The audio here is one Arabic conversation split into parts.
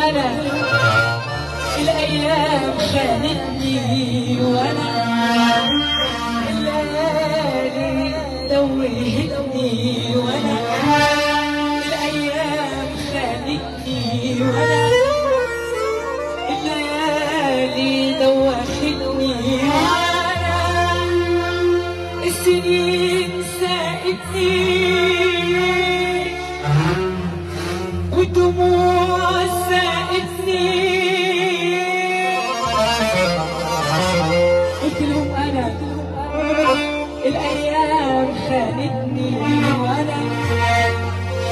وانا الايام خانتني، وانا الليالي توهتني، وانا الايام خانتني، وانا الليالي دوختني، وانا السنين ساقتني والدموع ساقتني. قلت لهم انا الايام خانتني، وانا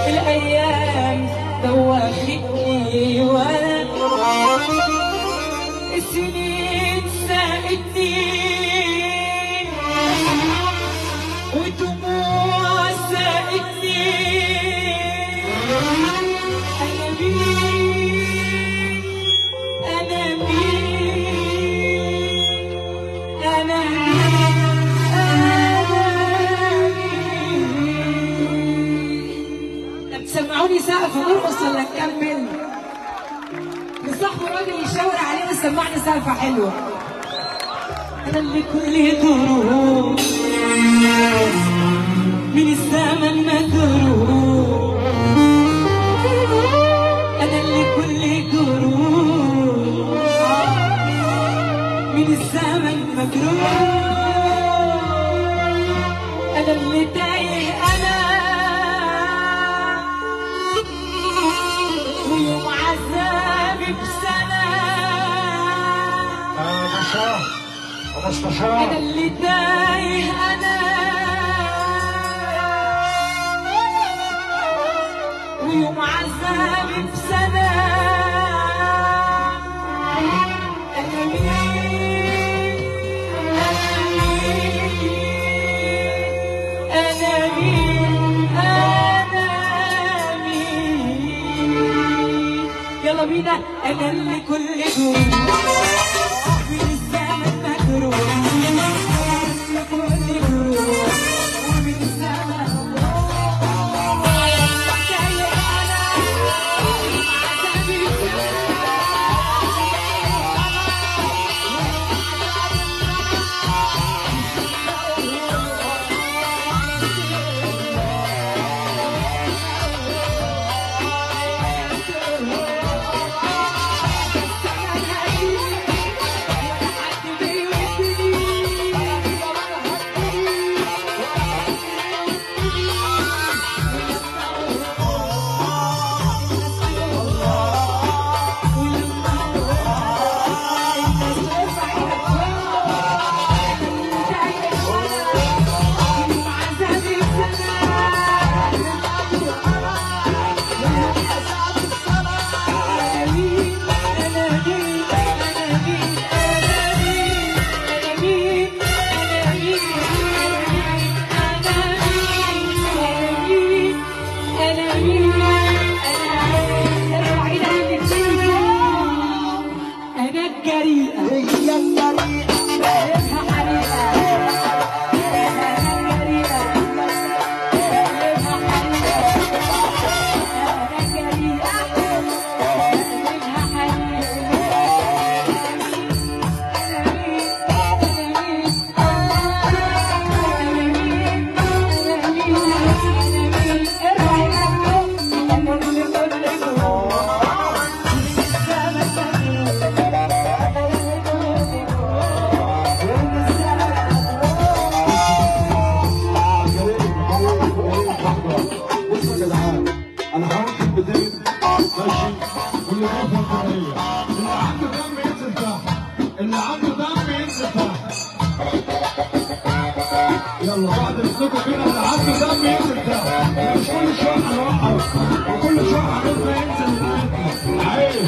الايام دوختني، وانا السنين ساقتني والدموع ساقتني. أنا مين؟ أنا مين؟ أنا مين؟ أنا مين؟ طب تسمعوني سقف نرقص ولا نكمل؟ نصاحبوا الراجل يشاور علينا سمعنا سقفة حلوة. أنا اللي كل دروب من الزمن مجروح، أنا اللي كل جروح من الزمن مجروح، أنا اللي تايه أنا ويوم عذابي بسنة. أنا اللي تايه أنا ويوم عذابي بسنة. أنا مين؟ أنا مين؟ أنا مين؟ يلا بينا. أنا اللي كل جروح من الزمن مجروح، أنا اللي كل جروح ومن الزمن يلا بعد الصوت كده اللي عنده دم ينزل تحت، مش كل شويه هنوقف وكل شويه هنبدا ينزل. عيب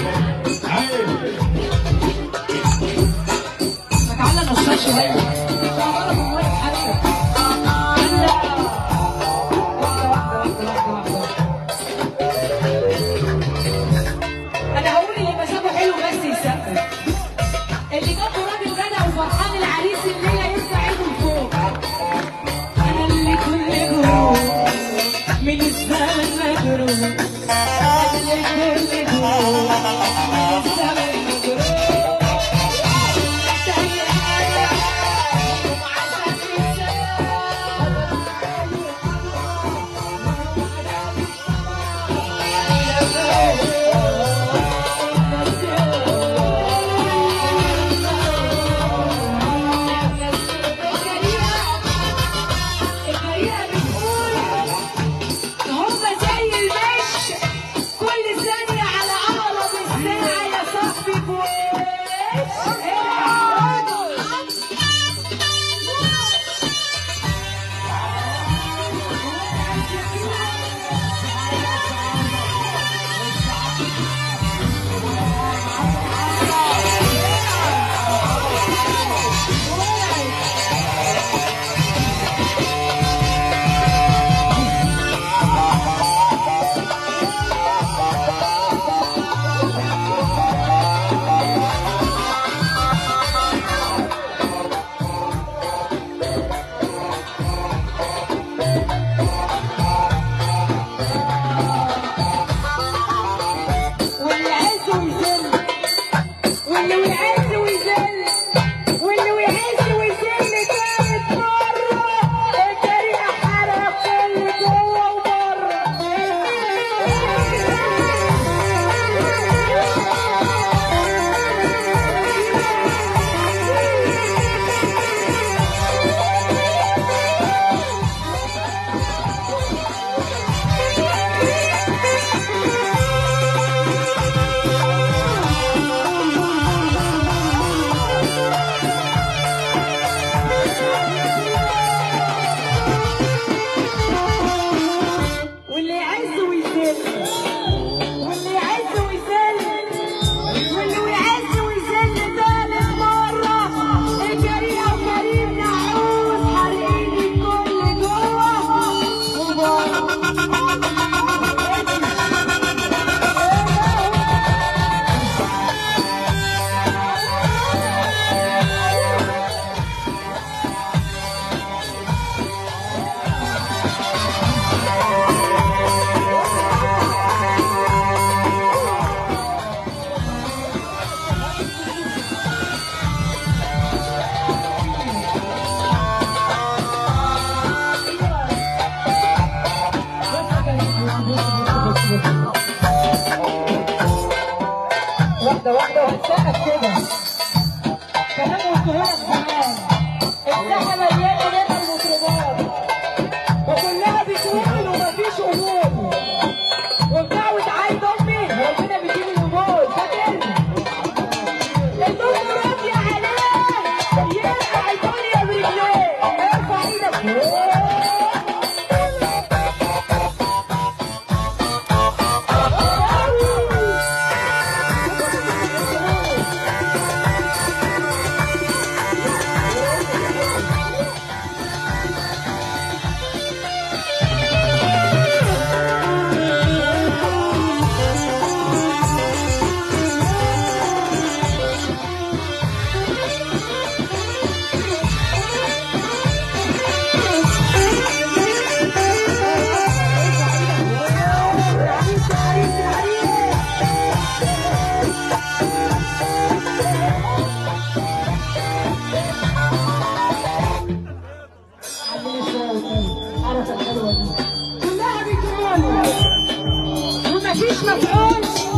عيب. تعالى نشرب شويه. انا هقول اللي مسافه حلو بس يسقف. اللي جنبه راجل جدع وفرحان العريس الليله يرفع ايده لفوق. انا اللي كل جروح من الزمن مجروح، انا اللي كل جروح واحدة واحدة وهتسقف كده. كمان قلتهولك زمان الساحة مليانة من المطربات وكلها بتقول ومفيش قبول وبدعوة عايد أمي ربنا بيجيب القبول. فاكر؟ الدكتور راضي عليه يرقع الدنيا برجليه. ارفع ايدك فوق. كلها بتقول ومفيش مفعول.